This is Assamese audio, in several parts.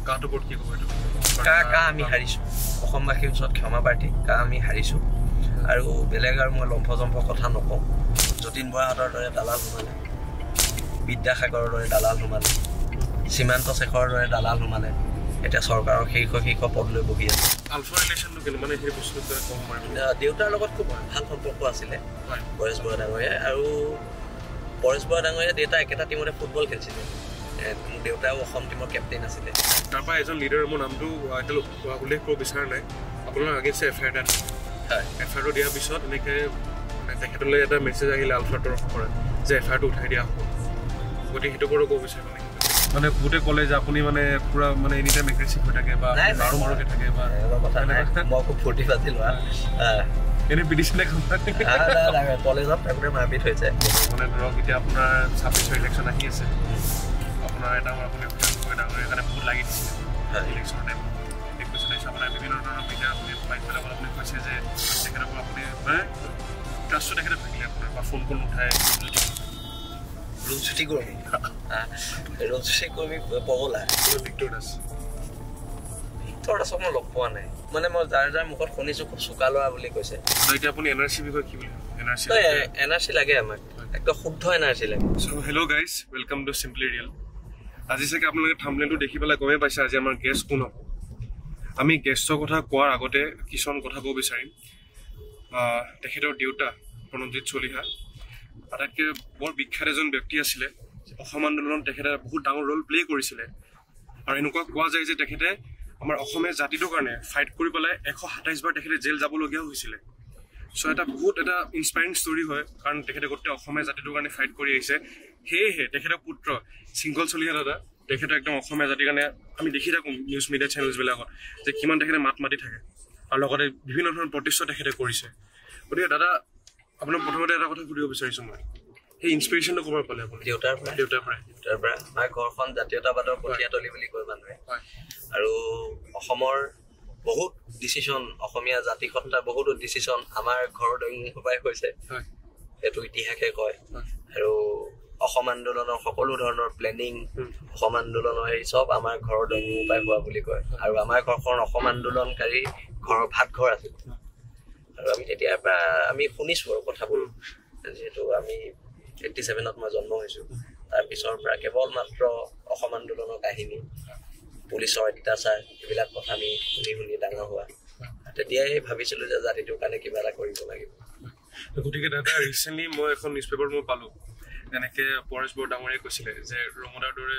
কাটো পট কি কব এটো কা আমি হাৰিছো অসমবাসীৰ ওচৰত ক্ষমা প্ৰাৰ্থী কা আমি হাৰিছো আৰু বেলেগ আৰু মই লম্ফজম্ফ কথা নকওঁ যতীন বৰাহঁতৰ দৰে দালাল সোমালে বিদ্যাসাগৰৰ দৰে দালাল সোমালে সীমান্ত শেখৰৰ দৰে দালাল সোমালে এটা চৰকাৰৰ শীৰ্ষ পদলৈ বহি আছে আলফা ৰিলেশ্যনটো কেনে মানে সেই বস্তুটো কম মাৰিব দেউতাৰ লগত খুব ভাল সম্পৰ্ক আছিলে পৰেশ বৰা ডাঙৰীয়া আৰু পৰেশ বৰা ডাঙৰীয়া দেউতা একেটা টিমতে ফুটবল খেলিছিলে মোৰ দেউতাও অসম টিমৰ কেপ্টেইন আছিলে তাৰপৰা এজন লিডাৰ মোৰ নামটো উল্লেখ কৰিব বিচৰা নাই আপোনাৰ আগেছে এফআইআৰ এটা হয় এফআইআৰটো দিয়াৰ পিছত এনেকৈ তেখেতলৈ এটা মেছেজ আহিলে আলফাৰ তৰফৰ পৰা যে এফআইআৰটো উঠাই দিয়া হ'ব গতিকে সেইটো বাৰু ক'ব বিচাৰিব নেকি মানে বহুতে ক'লে যে আপুনি মানে পুৰা মানে এনি টাইম এগ্ৰেছিভ হৈ থাকে বা মাৰো মাৰোকে থাকে বা কথা নাই মই খুব ফূৰ্তি ফাৰ্তি লোৱা এনে পিটিছিলে কলেজত থাকোঁতে মাৰপিট হৈছে মানে ধৰক এতিয়া আপোনাৰ 26 ইলেকশ্যন আহি আছে আপোনাৰ এটা আপুনি ডাঙৰীয়া কাৰণে বহুত লাগি দিছিলে ইলেকশ্যনৰ টাইমত আপোনাৰ বিভিন্ন ধৰণৰ মিডিয়া আপুনি বাইকবিলাকত আপুনি কৈছে যে তেখেতক আপুনি মানে ট্ৰাষ্টটো তেখেতে থাকিলে আপোনাৰ বা ফোন কল উঠাই ৰুণচুটি কৰ্মী পগলা ভিক্টৰ দাস মই লগ পোৱা নাই মানে মই যাৰ মুখত শুনিছো খুব চোকা ল'ৰা বুলি কৈছে এতিয়া আপুনি এনআৰচি বিষয়ে কি বুলি এনআৰচি লাগে আমাক একদম শুদ্ধ এনআৰচি লাগে hello' guys welcome to simply real আজি চাগে আপোনালোকে থাম্বনেইলটো দেখি পেলাই গমেই পাইছে আজি আমাৰ গেষ্ট কোন হ'ব আমি গেষ্টৰ কথা কোৱাৰ আগতে কিছুমান কথা ক'ব বিচাৰিম তেখেতৰ দেউতা প্ৰণৱজিৎ চলিহা আটাইতকৈ বৰ বিখ্যাত এজন ব্যক্তি আছিলে অসম আন্দোলনত তেখেতে বহুত ডাঙৰ ৰোল প্লে কৰিছিলে আৰু এনেকুৱা কোৱা যায় যে তেখেতে আমাৰ অসমীয়া জাতিটোৰ কাৰণে ফাইট কৰি পেলাই 127 বাৰ তেখেতে জেল যাবলগীয়া হৈছিলে চ' এটা বহুত এটা ইনস্পায়াৰিং ষ্টৰী হয় কাৰণ তেখেতে গোটেই অসমীয়া জাতিটোৰ কাৰণে ফাইট কৰি আহিছে সেয়েহে তেখেতৰ পুত্ৰ শৃংখল চলিহা দাদা তেখেতে একদম অসমীয়া জাতিৰ কাৰণে আমি দেখি থাকোঁ নিউজ মিডিয়া চেনেলছবিলাকত যে কিমান তেখেতে মাত মাতি থাকে আৰু লগতে বিভিন্ন ধৰণৰ প্ৰতিষ্ঠা তেখেতে কৰিছে গতিকে দাদা আপোনাক প্ৰথমতে এটা কথা সুধিব বিচাৰিছোঁ মই সেই ইনস্পিৰেশ্যনটো ক'ৰ পৰা পালে আপুনি দেউতাৰ পৰা আমাৰ ঘৰখন জাতীয়তাবাদৰ কঠীয়াতলী বুলি কয় মানুহে আৰু অসমৰ বহুত ডিচিশ্যন অসমীয়া জাতিসত্তাৰ বহুতো ডিচিশ্যন আমাৰ ঘৰৰ দৈনিক পৰাই হৈছে সেইটো ইতিহাসে কয় আৰু অসম আন্দোলনৰ সকলো ধৰণৰ প্লেনিং অসম আন্দোলনৰ এই চব আমাৰ ঘৰৰ দৈনিক উপায় হোৱা বুলি কয় আৰু আমাৰ ঘৰখন অসম আন্দোলনকাৰী ঘৰৰ ভাতঘৰ আছিল আৰু আমি তেতিয়াৰ পৰা আমি শুনিছোঁ আৰু কথাবোৰ যিহেতু আমি 87ত মই জন্ম হৈছোঁ তাৰপিছৰ পৰা কেৱল মাত্ৰ অসম আন্দোলনৰ কাহিনী পুলিচৰ অত্যাচাৰ এইবিলাক কথা আমি শুনি ডাঙৰ হোৱা তেতিয়াই ভাবিছিলোঁ যে জাতিটোৰ কাৰণে কিবা এটা কৰিব লাগিব গতিকে দাদা ৰিচেণ্টলি মই এখন নিউজ পেপাৰ মই পালোঁ যেনেকৈ পৰেশ বৰা ডাঙৰীয়াই কৈছিলে যে ৰমদাৰ দৰে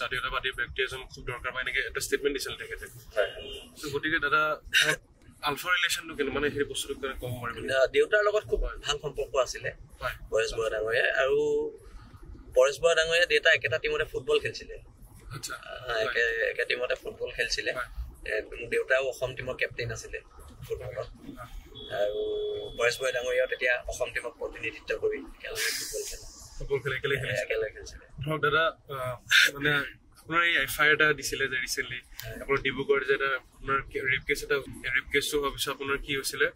জাতীয়তাবাদী ব্যক্তি এজন খুব দৰকাৰ বা এনেকৈ এটা ষ্টেটমেণ্ট দিছিলে তেখেতে গতিকে দাদা আলফা ৰিলেশ্যনটো কেনে মানে সেই বস্তুটো ক'ব পাৰিব দেউতাৰ লগত খুব ভাল সম্পৰ্ক আছিলে পৰেশ বৰা ডাঙৰীয়া আৰু পৰেশ বৰা ডাঙৰীয়া দেউতা একেটা টিমতে ফুটবল খেলিছিলে একে টিমতে ফুটবল খেলিছিলে মোৰ দেউতাও অসম টিমৰ কেপ্টেইন আছিলে ফুটবলত আৰু পৰেশ বৰা ডাঙৰীয়াও তেতিয়া অসম টিমক প্ৰতিনিধিত্ব কৰি একেলগে ফুটবল একেলগে খেলিছিলে ধৰক দাদা মানে আপোনাৰ এই এফআইআৰ এটা দিছিলে যে ৰিচেণ্টলি আপোনাৰ ডিব্ৰুগড় যে এটা আপোনাৰ ৰেপ কেছটো হোৱাৰ পিছত আপোনাৰ কি হৈছিলে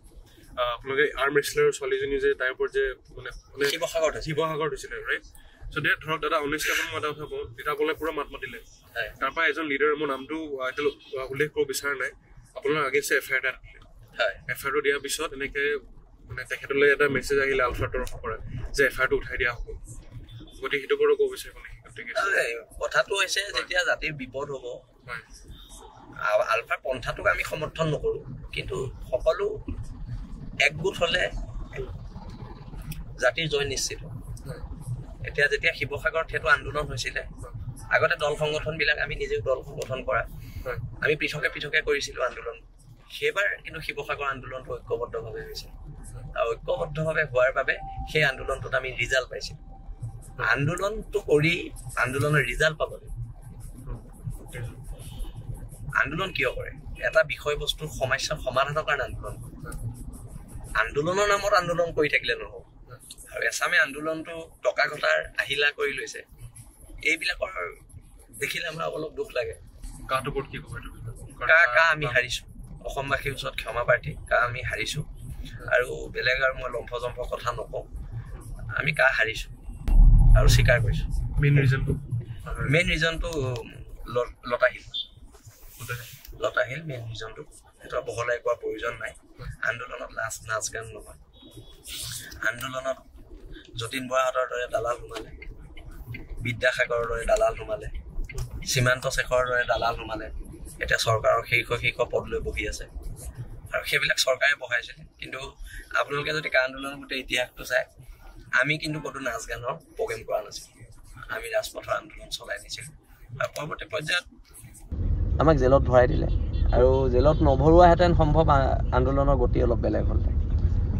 আপোনালোকে আৰ্ম ৰেচলাৰ ছোৱালীজনী যে তাইৰ ওপৰত যে মানে শিৱসাগৰত হৈছিলে ৰাইট চ' দে ধৰক দাদা অনেষ্টলি আপোনাক মই এটা কথা কওঁ তেতিয়া আপোনালোকে পূৰা মাত মাতিলে তাৰপৰা এজন লিডাৰ মোৰ নামটো উল্লেখ কৰিব বিচৰা নাই আপোনাৰ আগেছে এফআইআৰ এটা এফআইআৰটো দিয়াৰ পিছত এনেকৈ মানে তেখেতলৈ এটা মেছেজ আহিলে আলফাৰ তৰফৰ পৰা যে এফআইআৰটো উঠাই দিয়া হ'ব গতিকে সেইটো বাৰু ক'ব বিচাৰিব নেকি কথাটো হৈছে যেতিয়া জাতিৰ বিপদ হ'ব আলফাৰ পন্থাটোক আমি সমৰ্থন নকৰোঁ কিন্তু সকলো একগোট হ'লে জাতিৰ জয় নিশ্চিত এতিয়া যেতিয়া শিৱসাগৰত সেইটো আন্দোলন হৈছিলে আগতে দল সংগঠনবিলাক আমি নিজেও দল সংগঠন কৰা আমি পৃথকে কৰিছিলোঁ আন্দোলন সেইবাৰ কিন্তু শিৱসাগৰ আন্দোলনটো ঐক্যবদ্ধভাৱে হৈছিল আৰু ঐক্যবদ্ধভাৱে হোৱাৰ বাবে সেই আন্দোলনটোত আমি ৰিজাল্ট পাইছিলোঁ আন্দোলনটো কৰি আন্দোলনৰ ৰিজাল্ট পাব লাগিব আন্দোলন কিয় কৰে এটা বিষয়বস্তুৰ সমস্যাৰ সমাধানৰ কাৰণে আন্দোলনৰ নামত আন্দোলন কৰি থাকিলে নহ'ব আৰু এছামে আন্দোলনটো টকা ঘটাৰ আহিলা কৰি লৈছে এইবিলাকৰ দেখিলে আমাৰ অলপ দুখ লাগে কা আমি হাৰিছোঁ অসমবাসীৰ ওচৰত ক্ষমা প্ৰাৰ্থী কা আমি হাৰিছোঁ আৰু বেলেগ আৰু মই লম্ফজম্ফ কথা নকওঁ আমি কা হাৰিছোঁ আৰু স্বীকাৰ কৰিছোঁ মেইন ৰিজনটো লতাশিল মেইন ৰিজনটো সেইটো বহলাই কোৱা প্ৰয়োজন নাই আন্দোলনত নাচ গান নহয় আন্দোলনত যতীন বৰাহঁতৰ দৰে দালাল সোমালে বিদ্যাসাগৰৰ দৰে দালাল সোমালে সীমান্ত শেখৰৰ দৰে দালাল সোমালে এতিয়া চৰকাৰৰ শীৰ্ষ পদ লৈ বহি আছে আৰু সেইবিলাক চৰকাৰে বহাইছিলে কিন্তু আপোনালোকে যদি আন্দোলনৰ গোটেই ইতিহাসটো চাই আমি কিন্তু ক'তো নাচ গানৰ প্ৰগ্ৰেম কৰা নাছিলোঁ আমি ৰাজপথৰ আন্দোলন চলাই নিছিলোঁ আৰু পৰৱৰ্তী পৰ্যায়ত আমাক জেলত ভৰাই দিলে আৰু জেলত নভৰোৱাহেঁতেন সম্ভৱ আন্দোলনৰ গতি অলপ বেলেগ হ'ল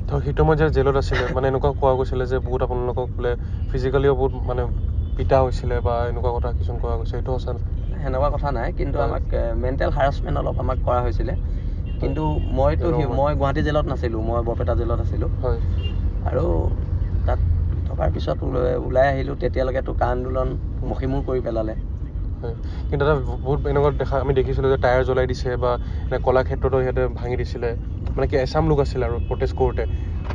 তো সেইটো মই যে জেলত আছিলে মানে এনেকুৱা কোৱা গৈছিলে যে বহুত আপোনালোকক বোলে ফিজিকেলিও বহুত মানে পিটা হৈছিলে বা এনেকুৱা কথা কিছুমান কোৱা গৈছে সেইটো সঁচা সেনেকুৱা কথা নাই কিন্তু আমাক মেণ্টেল হাৰাছমেণ্ট অলপ আমাক কৰা হৈছিলে কিন্তু মই গুৱাহাটী জেলত নাছিলোঁ মই বৰপেটা জেলত আছিলোঁ আৰু তাত থকাৰ পিছত ওলাই আহিলোঁ তেতিয়ালৈকেতো আন্দোলন মষিমূৰ কৰি পেলালে কিন্তু এটা বহুত এনেকুৱা আমি দেখিছিলোঁ যে টায়াৰ জ্বলাই দিছে বা কলাক্ষেত্ৰতো সিহঁতে ভাঙি দিছিলে মানে কি এছাম লোক আছিলে আৰু প্ৰটেষ্ট কৰোঁতে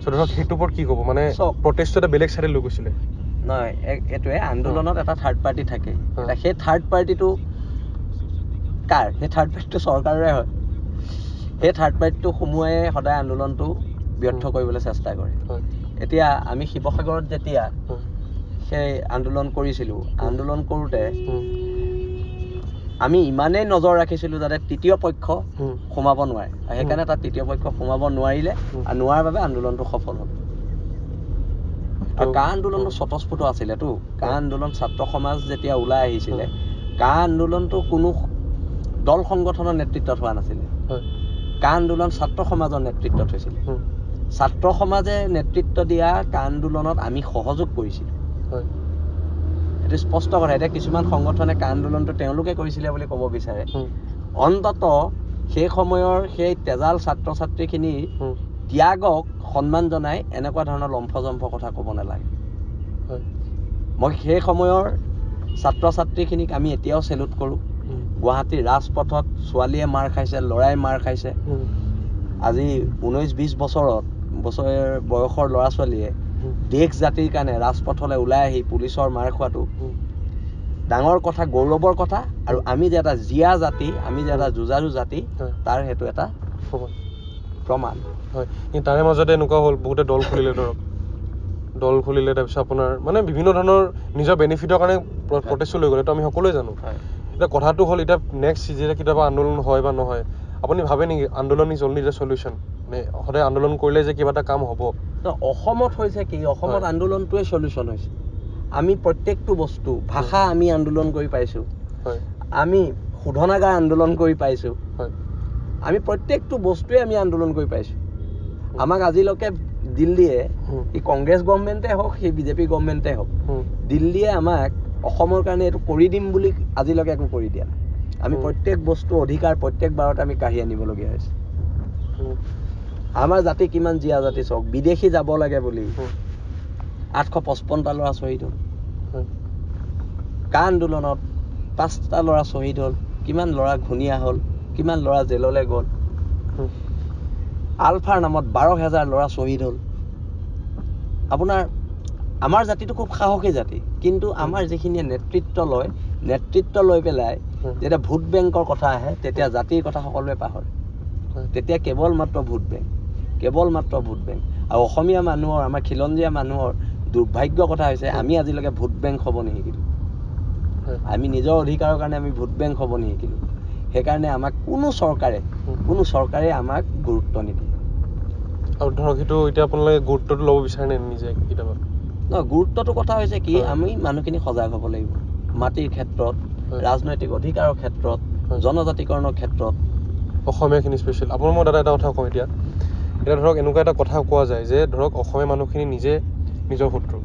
চ' ধৰক সেইটোৰ ওপৰত কি ক'ব মানে প্ৰটেষ্টটো এটা বেলেগ চাইডে লৈ গৈছিলে নহয় এইটোৱে আন্দোলনত এটা থাৰ্ড পাৰ্টি থাকে সেই থাৰ্ড পাৰ্টিটো কাৰ সেই থাৰ্ড পাৰ্টিটো চৰকাৰৰে হয় সেই থাৰ্ড পাৰ্টিটো সমূহে সদায় আন্দোলনটো ব্যৰ্থ কৰিবলৈ চেষ্টা কৰে এতিয়া আমি শিৱসাগৰত যেতিয়া সেই আন্দোলন কৰিছিলোঁ আন্দোলন কৰোঁতে আমি ইমানেই নজৰ ৰাখিছিলোঁ যাতে তৃতীয় পক্ষ সোমাব নোৱাৰে সেইকাৰণে তাত তৃতীয় পক্ষ সোমাব নোৱাৰিলে আৰু নোৱাৰাৰ বাবে আন্দোলনটো সফল হ'ল আৰু কা আন্দোলনটো স্বতঃস্ফূৰ্ত আছিলেতো কা আন্দোলন ছাত্ৰ সমাজ যেতিয়া ওলাই আহিছিলে কা আন্দোলনটো কোনো দল সংগঠনৰ নেতৃত্বত হোৱা নাছিলে কা আন্দোলন ছাত্ৰ সমাজৰ নেতৃত্বত হৈছিলে ছাত্ৰ সমাজে নেতৃত্ব দিয়া কা আন্দোলনত আমি সহযোগ কৰিছিলোঁ এইটো স্পষ্ট কথা এতিয়া কিছুমান সংগঠনে কা আন্দোলনটো তেওঁলোকে কৰিছিলে বুলি ক'ব বিচাৰে অন্তত সেই সময়ৰ সেই তেজাল ছাত্ৰ ছাত্ৰীখিনি ত্যাগক সন্মান জনাই এনেকুৱা ধৰণৰ লম্ফজম্ফ কথা ক'ব নালাগে মই সেই সময়ৰ ছাত্ৰ ছাত্ৰীখিনিক আমি এতিয়াও চেলুট কৰোঁ গুৱাহাটীৰ ৰাজপথত ছোৱালীয়ে মাৰ খাইছে ল'ৰাই মাৰ খাইছে আজি 19-20 বছৰৰ বয়সৰ ল'ৰা ছোৱালীয়ে দেশ জাতিৰ কাৰণে ৰাজপথলৈ ওলাই আহি পুলিচৰ মাৰ খোৱাটো ডাঙৰ কথা গৌৰৱৰ কথা আৰু আমি যে এটা জীয়া জাতি আমি যে এটা যুঁজাৰু জাতি তাৰ সেইটো এটা প্ৰমাণ হয় কিন্তু তাৰে মাজতে এনেকুৱা হ'ল বহুতে দল খুলিলে তাৰপিছত আপোনাৰ মানে বিভিন্ন ধৰণৰ নিজৰ বেনিফিটৰ কাৰণে প্ৰটেষ্টটো লৈ গ'লে তো আমি সকলোৱে জানো এতিয়া কথাটো হ'ল এতিয়া নেক্সট যেতিয়া কেতিয়াবা আন্দোলন হয় বা নহয় আপুনি ভাবে নেকি আন্দোলন ইজ অনলি দ্য সলিউশ্যন মানে সদায় আন্দোলন কৰিলে যে কিবা এটা কাম হ'ব অসমত হৈছে কি অসমত আন্দোলনটোৱে সলিউশ্যন হৈছে আমি প্ৰত্যেকটো বস্তু ভাষা আমি আন্দোলন কৰি পাইছোঁ আমি শোধনাগাৰ আন্দোলন কৰি পাইছোঁ আমি প্ৰত্যেকটো বস্তুৱে আমি আন্দোলন কৰি পাইছোঁ আমাক আজিলৈকে দিল্লীয়ে এই কংগ্ৰেছ গভৰ্ণমেণ্টে হওক সেই বিজেপি গভৰ্ণমেণ্টে হওক দিল্লীয়ে আমাক অসমৰ কাৰণে এইটো কৰি দিম বুলি আজিলৈকে একো কৰি দিয়া নাই আমি প্ৰত্যেক বস্তু অধিকাৰ প্ৰত্যেকবাৰতে আমি কাঢ়ি আনিবলগীয়া হৈছে আমাৰ জাতি কিমান জীয়া জাতি চাওক বিদেশী যাব লাগে বুলি 855টা ল'ৰা শ্বহীদ হ'ল কা আন্দোলনত 5টা ল'ৰা শ্বহীদ হ'ল কিমান ল'ৰা ঘূণীয়া হ'ল কিমান ল'ৰা জেললৈ গ'ল আলফাৰ নামত 12,000 ল'ৰা শ্বহীদ হ'ল আপোনাৰ আমাৰ জাতিটো খুব সাহসী জাতি কিন্তু আমাৰ যিখিনিয়ে নেতৃত্ব লৈ পেলাই যেতিয়া ভোট বেংকৰ কথা আহে তেতিয়া জাতিৰ কথা সকলোৱে পাহৰে তেতিয়া কেৱল মাত্ৰ ভোট বেংক আৰু অসমীয়া মানুহৰ আমাৰ খিলঞ্জীয়া মানুহৰ দুৰ্ভাগ্য কথা হৈছে আমি আজিলৈকে ভোট বেংক হ'ব নিশিকিলোঁ আমি নিজৰ অধিকাৰৰ কাৰণে আমি ভোট বেংক হ'ব নিশিকিলোঁ সেইকাৰণে আমাক কোনো চৰকাৰে আমাক গুৰুত্ব নিদিয়ে আৰু ধৰক সেইটো এতিয়া আপোনালোকে গুৰুত্বটো ল'ব বিচাৰে নে নিজে কেতিয়াবা গুৰুত্বটো কথা হৈছে কি আমি মানুহখিনি সজাগ হ'ব লাগিব মাটিৰ ক্ষেত্ৰত ৰাজনৈতিক অধিকাৰৰ ক্ষেত্ৰত জনজাতিকৰণৰ ক্ষেত্ৰত অসমীয়াখিনি স্পেচিয়েল আপোনাৰ মই দাদা এটা কথা কওঁ এতিয়া ধৰক এনেকুৱা এটা কথা কোৱা যায় যে ধৰক অসমীয়া মানুহখিনি নিজে নিজৰ শত্ৰু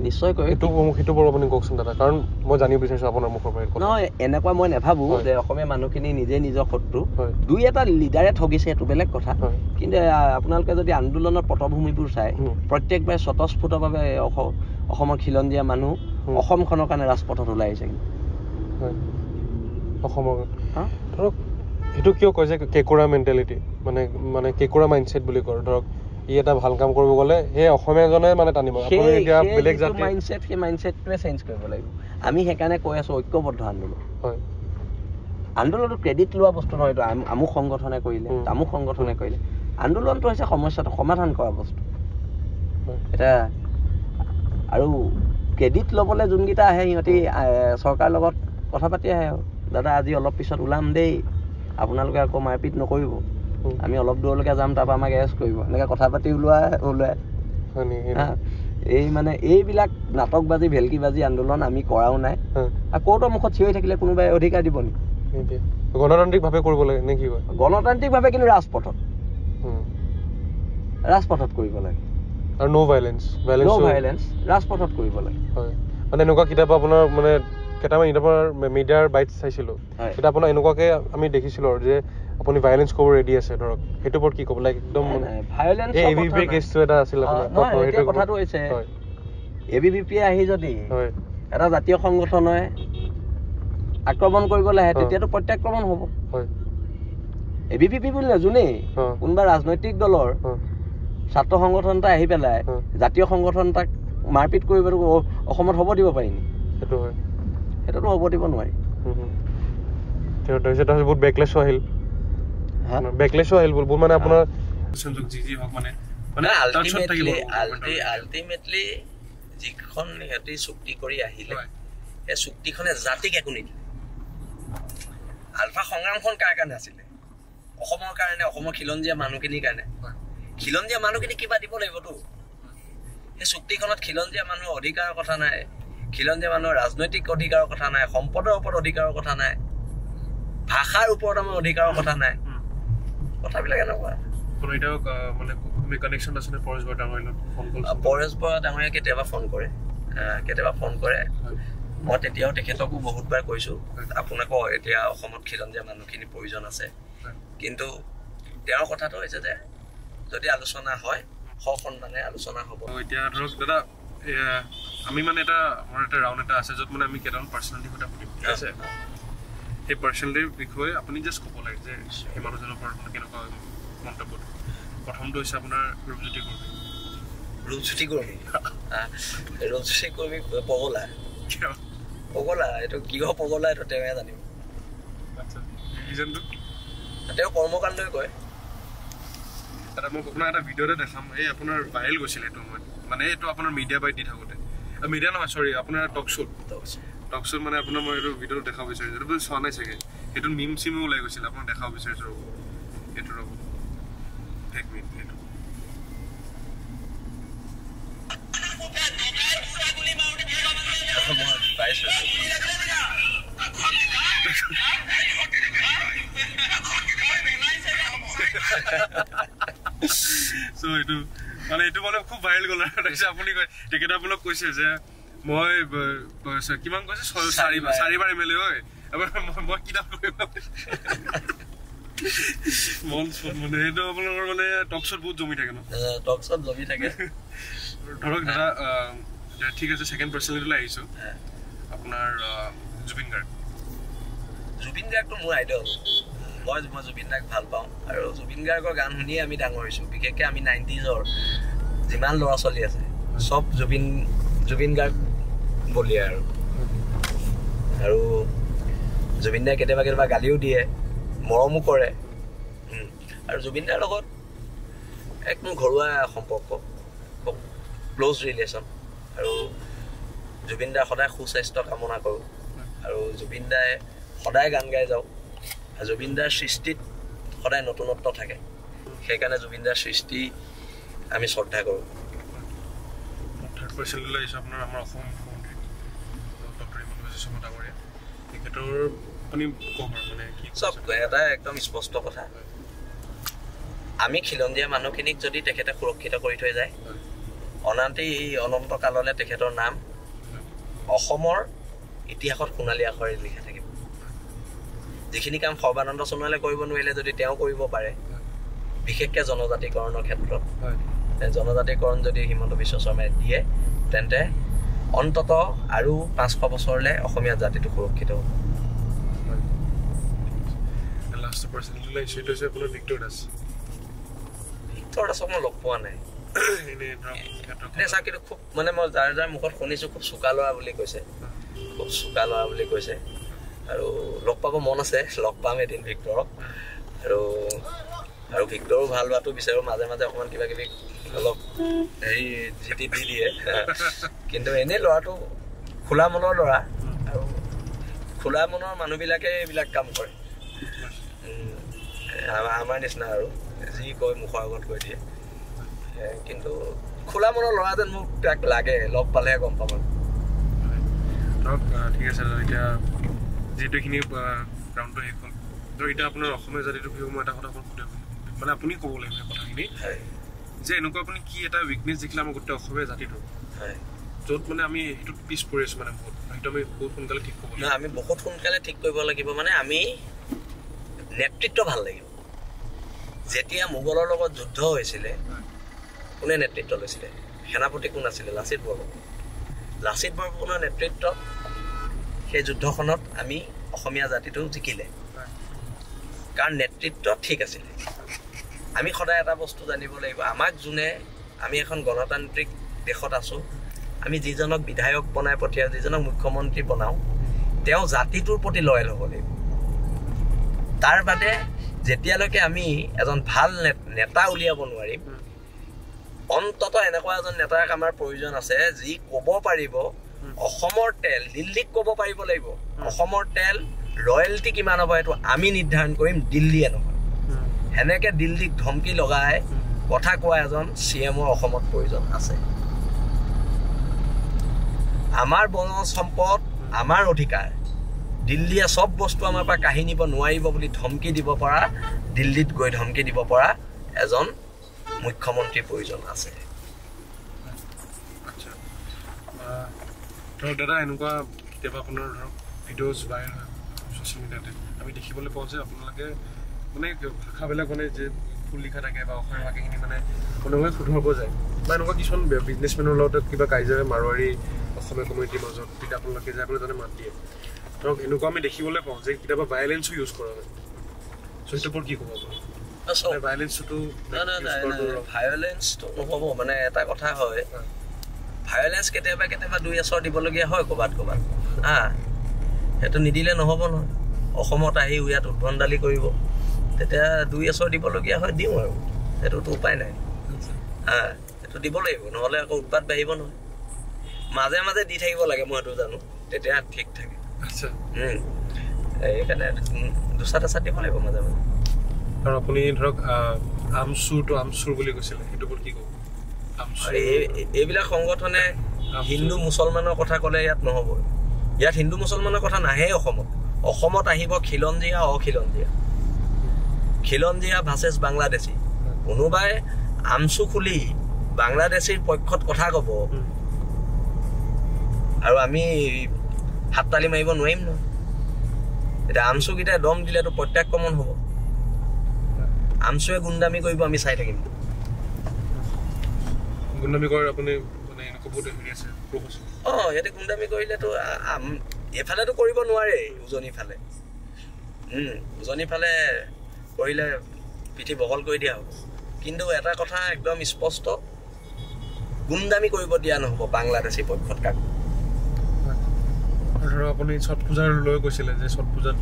নিশ্চয়কৈ সেইটো বৰ আপুনি কওকচোন দাদা কাৰণ মই জানিব বিচাৰিছোঁ আপোনাৰ মুখৰ পৰা নহয় এনেকুৱা মই নাভাবোঁ যে অসমীয়া মানুহখিনি নিজে নিজৰ শত্ৰু দুই এটা লিডাৰে ঠগিছে সেইটো বেলেগ কথা কিন্তু আপোনালোকে যদি আন্দোলনৰ পটভূমিবোৰ চাই প্ৰত্যেকবাৰে স্বতঃস্ফূৰ্তভাৱে অসমৰ খিলঞ্জীয়া মানুহ অসমখনৰ কাৰণে ৰাজপথত ওলাই আহিছে অসমৰ ধৰক সেইটো কিয় কয় যে কেঁকুৰা মেণ্টেলিটি মানে কেঁকুৰা মাইণ্ডছেট বুলি কয় ধৰক ই এটা ভাল কাম কৰিব গ'লে সেই অসমীয়াজনে মানে টানিব বেলেগ জাতি মাইণ্ডছেটটোৱে চেঞ্জ কৰিব লাগিব আমি সেইকাৰণে কৈ আছোঁ ঐক্যবদ্ধ আন্দোলন হয় আন্দোলনটো ক্ৰেডিট লোৱা বস্তু নহয় এইটো আমুক সংগঠনে কৰিলে তামুক সংগঠনে কৰিলে আন্দোলনটো হৈছে সমস্যাটো সমাধান কৰা বস্তু এটা আৰু ক্ৰেডিট ল'বলৈ যোনকেইটা আহে সিহঁতি চৰকাৰৰ লগত কথা পাতি আহে আৰু দাদা আজি অলপ পিছত ওলাম দেই আপোনালোকে আকৌ মাৰপিট নকৰিব আমি অলপ দূৰলৈকে যাম তাৰপৰা আমাক এৰেষ্ট কৰিব এনেকৈ কথা পাতি ওলোৱাই এই মানে এইবিলাক নাটকবাজি ভেলকিবাজি আন্দোলন আমি কৰাও নাই আৰু কোৰ্টৰ মুখত চিঞৰি থাকিলে কোনোবাই অধিকাৰ দিব নেকি গণতান্ত্ৰিকভাৱে কৰিব লাগে নে কি কয় গণতান্ত্ৰিকভাৱে কিন্তু ৰাজপথত কৰিব লাগে আৰু নো ভাইলেন্স ৰাজপথত কৰিব লাগে হয় মানে এনেকুৱা কিতাপ আপোনাৰ মানে কেইটামান কিতাপৰ মিডিয়াৰ বাইট চাইছিলোঁ এতিয়া আপোনাৰ এনেকুৱাকৈ আমি দেখিছিলোঁ আৰু যে আপুনি ভাইলেন্স ক'ব ৰেডি আছে ধৰক সেইটোৰ ওপৰত কি ক'ব লাইক একদম ABVP কেছটো এটা আছিল আপোনাৰ কথাটো হৈছে ABVP আহি যদি এটা জাতীয় সংগঠনে আক্ৰমণ কৰিবলৈ আহে তেতিয়াতো প্ৰত্যাক্ৰমণ হ'ব ABVP বুলি যোনেই কোনোবা ৰাজনৈতিক দলৰ ছাত্ৰ সংগঠন এটা আহি পেলাই জাতীয় সংগঠন এটাক মাৰপিট কৰিব অসমত হ'ব দিব পাৰিনি সেইটো হয় সেইটোতো হ'ব দিব নোৱাৰি বহুত বেকলেছো আহিল বহুত মানে আপোনাৰ আল্টিমেটলি যিখন সিহঁতি চুক্তি কৰি আহিলে সেই চুক্তিখনে জাতিক একো নিদিলে আলফা সংগ্ৰামখন কাৰ কাৰণে আছিলে অসমৰ কাৰণে অসমৰ খিলঞ্জীয়া মানুহখিনিৰ কাৰণে খিলঞ্জীয়া মানুহখিনি কিবা দিব লাগিবতো সেই চুক্তিখনত খিলঞ্জীয়া মানুহৰ অধিকাৰৰ কথা নাই খিলঞ্জীয়া মানুহৰ ৰাজনৈতিক অধিকাৰৰ কথা নাই সম্পদৰ ওপৰত অধিকাৰৰ কথা নাই ভাষাৰ ওপৰত আমাৰ অধিকাৰৰ কথা নাই কথাবিলাক এনেকুৱা পৰেশ বৰা ডাঙৰীয়া কেতিয়াবা ফোন কৰে মই তেতিয়াও তেখেতকো বহুতবাৰ কৈছোঁ আপোনাকো এতিয়া অসমত খিলঞ্জীয়া মানুহখিনি প্ৰয়োজন আছে কিন্তু তেওঁৰ কথাটো হৈছে যে যদি আলোচনা হয় সসন্মানে আলোচনা হ'ব এতিয়া ধৰক দাদা আমি মানে আমাৰ এটা ৰাউণ্ড এটা আছে য'ত মানে আমি কেইটামান পাৰ্চনেলিটিৰ কথা সুধিম ঠিক আছে সেই পাৰ্চনেলিটিৰ বিষয়ে আপুনি জাষ্ট ক'ব লাগে যে সেই মানুহজনৰ ওপৰত কেনেকুৱা মন্তব্য প্ৰথমটো হৈছে আপোনাৰ ৰূপজ্যোতি কৰ্মী পগলা এইটো কিয় পগলা এইটো তেওঁহে জানিব তেওঁ কৰ্মকাণ্ডই কয় এটা মই আপোনাক এটা ভিডিঅ'তে দেখাম এই আপোনাৰ ভাইৰেল গৈছিলে এইটো সময়ত মানে এইটো আপোনাৰ মিডিয়া বাইট দি থাকোঁতে মিডিয়া নহয় চৰি আপোনাৰ টক শ্ব'ত মানে আপোনাৰ মই এইটো ভিডিঅ'টো দেখাব বিচাৰিছোঁ এইটো চোৱা নাই চাগে সেইটো মিম চিমো ওলাই গৈছিলে আপোনাক দেখাব বিচাৰিছোঁ ৰ'ব এইটো ৰ'ব এক মিনিট এইটো এইটো মানে খুব ভাইৰেল গ'ল আৰু তাৰপিছত আপুনি কয় তেখেতে আপোনাক কৈছে যে মই কিমান কৈছে 4বাৰ MLA হয় মই কিতাপ কৰিব মানে সেইটো আপোনালোকৰ মানে টক শ্ব'ত বহুত জমি থাকে ন ধৰক দাদা ঠিক আছে ছেকেণ্ড পাৰ্চনেলিটিলৈ আহিছোঁ আপোনাৰ জুবিন গাৰ্গটো মোৰ আইডল মই জুবিন দাক ভাল পাওঁ আৰু জুবিন গাৰ্গৰ গান শুনিয়ে আমি ডাঙৰ হৈছোঁ বিশেষকৈ আমি 90s যিমান ল'ৰা ছোৱালী আছে চব জুবিন গাৰ্গ বলিয়ে আৰু জুবিন দাই কেতিয়াবা গালিও দিয়ে মৰমো কৰে আৰু জুবিন দাৰ লগত একদম ঘৰুৱা সম্পৰ্ক খুব ক্ল'জ ৰিলেশ্যন আৰু জুবিন দাৰ সদায় সুস্বাস্থ্য কামনা কৰোঁ আৰু জুবিন দাই সদায় গান গাই যাওক আৰু জুবিন দাৰ সৃষ্টিত সদায় নতুনত্ব থাকে সেইকাৰণে জুবিন দাৰ সৃষ্টি আমি শ্ৰদ্ধা কৰোঁ থাৰ্ড পাৰ্চনেলিটিলৈ আহিছোঁ আপোনাৰ আমাৰ অসম মুখ্যমন্ত্ৰী ডক্টৰ হিমন্ত বিশ্ব শৰ্মা ডাঙৰীয়া তেখেতৰ আপুনি কওক মানে কি চব এটা একদম স্পষ্ট কথা আমি খিলঞ্জীয়া মানুহখিনিক যদি তেখেতে সুৰক্ষিত কৰি থৈ যায় অনান্তি অনন্ত কাললৈ তেখেতৰ নাম অসমৰ ইতিহাসত সোণালী আখৰেৰে লিখা থাকিব যিখিনি কাম সৰ্বানন্দ সোণোৱালে কৰিব নোৱাৰিলে যদি তেওঁ কৰিব পাৰে বিশেষকৈ জনজাতিকৰণৰ ক্ষেত্ৰত জনজাতিকৰণ যদি হিমন্ত বিশ্ব শৰ্মাই দিয়ে তেন্তে অন্তত আৰু 500 বছৰলৈ অসমীয়া জাতিটো সুৰক্ষিত হ'ব লাষ্ট পাৰ্চনেলিটিলৈ আহিছোঁ এইটো হৈছে আপোনাৰ ভিক্টৰ দাসক মই লগ পোৱা নাই কিন্তু খুব মানে মই যাৰ মুখত শুনিছোঁ খুব চোকা ল'ৰা বুলি কৈছে আৰু লগ পাব মন আছে, লগ পাম এদিন ভিক্টৰক। আৰু ভিক্টৰো ভাল হোৱাটো বিচাৰোঁ। মাজে মাজে অকণমান কিবা কিবি অলপ হেৰি জিতি দি দিয়ে, কিন্তু এনেই ল'ৰাটো খোলা মনৰ ল'ৰা, আৰু খোলা মনৰ মানুহবিলাকে এইবিলাক কাম কৰে, আমাৰ নিচিনা আৰু যি কয় মুখৰ আগত কৈ দিয়ে। কিন্তু খোলা মনৰ ল'ৰা যেন মোক তাক লাগে, লগ পালেহে গম পাম। ধৰক ঠিক আছে, এতিয়া যিহেতু এইখিনি ৰাউণ্ডটো শেষ হ'ল, ধৰক এতিয়া আপোনাৰ অসমীয়া জাতিটোৰ বিষয়ে মই এটা কথা আপোনাক সুধিব, মানে আপুনি ক'ব লাগিব কথাখিনি যে এনেকুৱা আপুনি কি এটা উইকনেছ দেখিলে আমাৰ গোটেই অসমীয়া জাতিটোৰ, য'ত মানে আমি সেইটোত পিছ পৰি আছোঁ, মানে সেইটো আমি বহুত সোনকালে ঠিক কৰিব লাগিব। আমি বহুত সোনকালে ঠিক কৰিব লাগিব, মানে আমি নেতৃত্ব ভাল লাগিব। যেতিয়া মোগলৰ লগত যুদ্ধ হৈছিলে, কোনে নেতৃত্ব লৈছিলে? সেনাপতি কোন আছিলে? লাচিত বৰফুকন। লাচিত বৰফুকনৰ নেতৃত্বত সেই যুদ্ধখনত আমি অসমীয়া জাতিটো জিকিলে, কাৰণ নেতৃত্ব ঠিক আছিলে। আমি সদায় এটা বস্তু জানিব লাগিব, আমাক যোনে, আমি এখন গণতান্ত্ৰিক দেশত আছোঁ, আমি যিজনক বিধায়ক বনাই পঠিয়াওঁ, যিজনক মুখ্যমন্ত্ৰী বনাওঁ, তেওঁ জাতিটোৰ প্ৰতি লয়েল হ'ব লাগিব। তাৰ বাদে যেতিয়ালৈকে আমি এজন ভাল নেতা উলিয়াব নোৱাৰিম, অন্ততঃ এনেকুৱা এজন নেতাক আমাৰ প্ৰয়োজন আছে যি ক'ব পাৰিব অসমৰ তেল দিল্লীক ক'ব পাৰিব লাগিব, অসমৰ তেল ৰয়েলটি কিমান হ'ব এইটো আমি নিৰ্ধাৰণ কৰিম, দিল্লীয়ে নহয়। সেনেকৈ দিল্লীক ধমকি লগাই কথা কোৱা এজন CMৰ অসমত প্ৰয়োজন আছে। আমাৰ বনজ সম্পদ আমাৰ অধিকাৰ, দিল্লীয়ে চব বস্তু আমাৰ পৰা কাঢ়ি নিব নোৱাৰিব বুলি ধমকি দিব পৰা, দিল্লীত গৈ ধমকি দিব পৰা এজন মুখ্যমন্ত্ৰীৰ প্ৰয়োজন আছে। আচ্ছা, ধৰক দাদা এনেকুৱা কেতিয়াবা আপোনাৰ ধৰক ভিডিঅ'জ ভাইৰেল হয় ছ'চিয়েল মিডিয়াতে, আমি দেখিবলৈ পাওঁ যে আপোনালোকে মানে ভাষাবিলাক মানে যে ফুল লিখা থাকে বা অসমীয়া ভাষাখিনি মানে কোনোবাই শুধৰাব যায়, বা এনেকুৱা কিছুমান বিজনেছমেনৰ লগত কিবা কাজিয়া মাৰোৱাৰী অসমীয়া কমিউনিটিৰ মাজত, তেতিয়া আপোনালোকে যায় আপুনি তাতে মাত দিয়ে। ধৰক এনেকুৱা আমি দেখিবলৈ পাওঁ যে কেতিয়াবা ভাইলেঞ্চো ইউজ কৰা হয়, চ' সেইটোৰ ওপৰত কি ক'ব আপুনি? ভাইলেঞ্চটো ভাইলেঞ্চটো নহ'ব, মানে এটা কথা হয়, ভাইলেঞ্চ কেতিয়াবা কেতিয়াবা দুই এচৰ দিবলগীয়া হয় ক'ৰবাত ক'ৰবাত, সেইটো নিদিলে নহ'ব নহয়। অসমত আহি ইয়াত উদ্ভণ্ডালি কৰিব, তেতিয়া দুই এচৰ দিবলগীয়া হয়, দিওঁ আৰু সেইটোতো উপায় নাই। সেইটো দিব লাগিব, নহ'লে আকৌ উৎপাত বাঢ়িব নহয়। মাজে মাজে দি থাকিব লাগে, মই সেইটো জানো, তেতিয়া ঠিক থাকে। সেইকাৰণে দুচাত এচাত দিব লাগিব মাজে মাজে। আৰু আপুনি ধৰক আমচুৰ বুলি কৈছিলে, সেইটোৰ ওপৰত কি ক'ব? এইবিলাক সংগঠনে হিন্দু মুছলমানৰ কথা ক'লে ইয়াত নহ'ব। ইয়াত হিন্দু মুছলমানৰ কথা নাহে অসমত। অসমত আহিব খিলঞ্জীয়া অখিলঞ্জীয়া, খিলঞ্জীয়া ভাৰ্চেছ বাংলাদেশী। কোনোবাই আমচু খুলি বাংলাদেশীৰ পক্ষত কথা ক'ব আৰু আমি হাত তালি মাৰিব নোৱাৰিম ন। এতিয়া আমচুকেইটাই দম দিলেতো প্ৰত্যাক্ৰমণ হ'ব। আমচুৱে গুণ্ডামি কৰিব, আমি চাই থাকিম। গুণ্ডামি কৰে আপুনি মানে এনেকুৱা বহুত হেৰি আছে প্ৰুফ আছে। সিহঁতে গুণ্ডামি কৰিলেতো এফালেতো কৰিব নোৱাৰে, উজনি ফালে কৰিলে পিঠি বহল কৰি দিয়া হ'ব। কিন্তু এটা কথা একদম স্পষ্ট, গুণ্ডামি কৰিব দিয়া নহ'ব বাংলাদেশী পক্ষত কাকো। ধৰক আপুনি ছট পূজাৰ লৈ কৈছিলে যে ছট পূজাত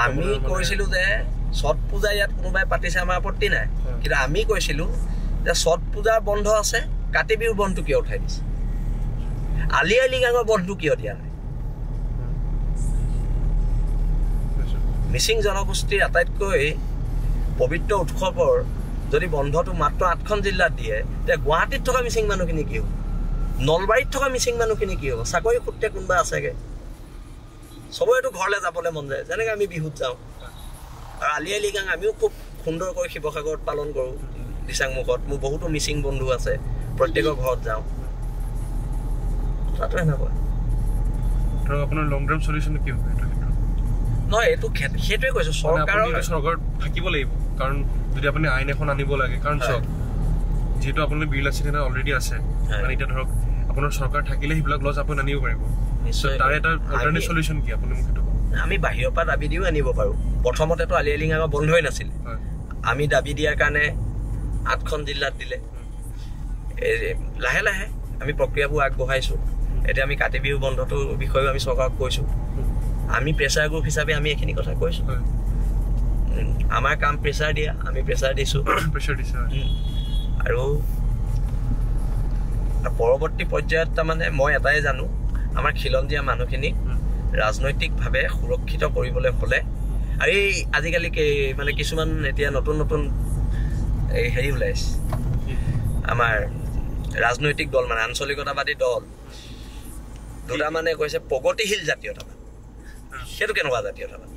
আমি কৈছিলোঁ যে ছট পূজা ইয়াত কোনোবাই পাতিছে আমাৰ আপত্তি নাই, কিন্তু আমি কৈছিলোঁ যে ছট পূজাৰ বন্ধ আছে, কাতি বিহুৰ বন্ধটো কিয় উঠাই দিছে? আলি আই লৃগাঙৰ বন্ধটো কিয় দিয়া নাই? মিচিং জনগোষ্ঠীৰ আটাইতকৈ পবিত্ৰ উৎসৱৰ যদি বন্ধটো মাত্ৰ 8খন জিলাত দিয়ে, তেতিয়া গুৱাহাটীত থকা মিচিং মানুহখিনি কি হ'ব? নলবাৰীত থকা মিচিং মানুহখিনি কি হ'ব? চাকৰি সূত্ৰে কোনোবা আছেগৈ, চবৰেতো ঘৰলৈ যাবলৈ মন যায়, যেনেকৈ আমি বিহুত যাওঁ। আৰু আলি আই লৃগাং আমিও খুব সুন্দৰকৈ শিৱসাগৰত পালন কৰোঁ, দিচাংমুখত। মোৰ বহুতো মিচিং বন্ধু আছে, প্ৰত্যেকৰ ঘৰত যাওঁ। তাতো এনেকুৱা ধৰক আপোনাৰ লং টাৰ্ম চলিউশ্যনটো কি হ'ব? নহয়, এইটো সেইটোৱে কৈছোঁ, চৰকাৰ থাকিব লাগিব। কাৰণ যদি আপুনি আইন এখন আনিব লাগে, কাৰণ চাওক যিহেতু আপোনাৰ বিল আছে অলৰেডি আছে, মানে এতিয়া ধৰক আপোনাৰ চৰকাৰ থাকিলে সেইবিলাক লজ আপুনি আনিব পাৰিব। তাৰ এটা অল্টাৰনেটিভ চলিউশ্যন কি আপুনি মোক সেইটো? আমি বাহিৰৰ পৰা দাবী দিও আনিব পাৰোঁ। প্ৰথমতেতো আলি আই লৃগাং বন্ধই নাছিলে, আমি দাবী দিয়াৰ কাৰণে 8খন জিলাত দিলে। লাহে লাহে আমি প্ৰক্ৰিয়াবোৰ আগবঢ়াইছোঁ। এতিয়া আমি কাতি বিহু বন্ধটোৰ বিষয়েও আমি চৰকাৰক কৈছোঁ। আমি প্ৰেছাৰ গ্ৰুপ হিচাপে আমি এইখিনি কথা কৈছোঁ আমাৰ কাম প্ৰেছাৰ দিয়া আমি প্ৰেছাৰ দিছোঁ আৰু পৰৱৰ্তী পৰ্যায়ত তাৰমানে মই এটাই জানো আমাৰ খিলঞ্জীয়া মানুহখিনিক ৰাজনৈতিকভাৱে সুৰক্ষিত কৰিবলৈ হ'লে আৰু এই আজিকালি মানে কিছুমান এতিয়া নতুন নতুন এই হেৰি ওলাইছে আমাৰ ৰাজনৈতিক দল মানে আঞ্চলিকতাবাদী দল দুটা মানে কৈছে প্ৰগতিশীল জাতীয়তাবাদ সেইটো কেনেকুৱা জাতীয়তাবাদ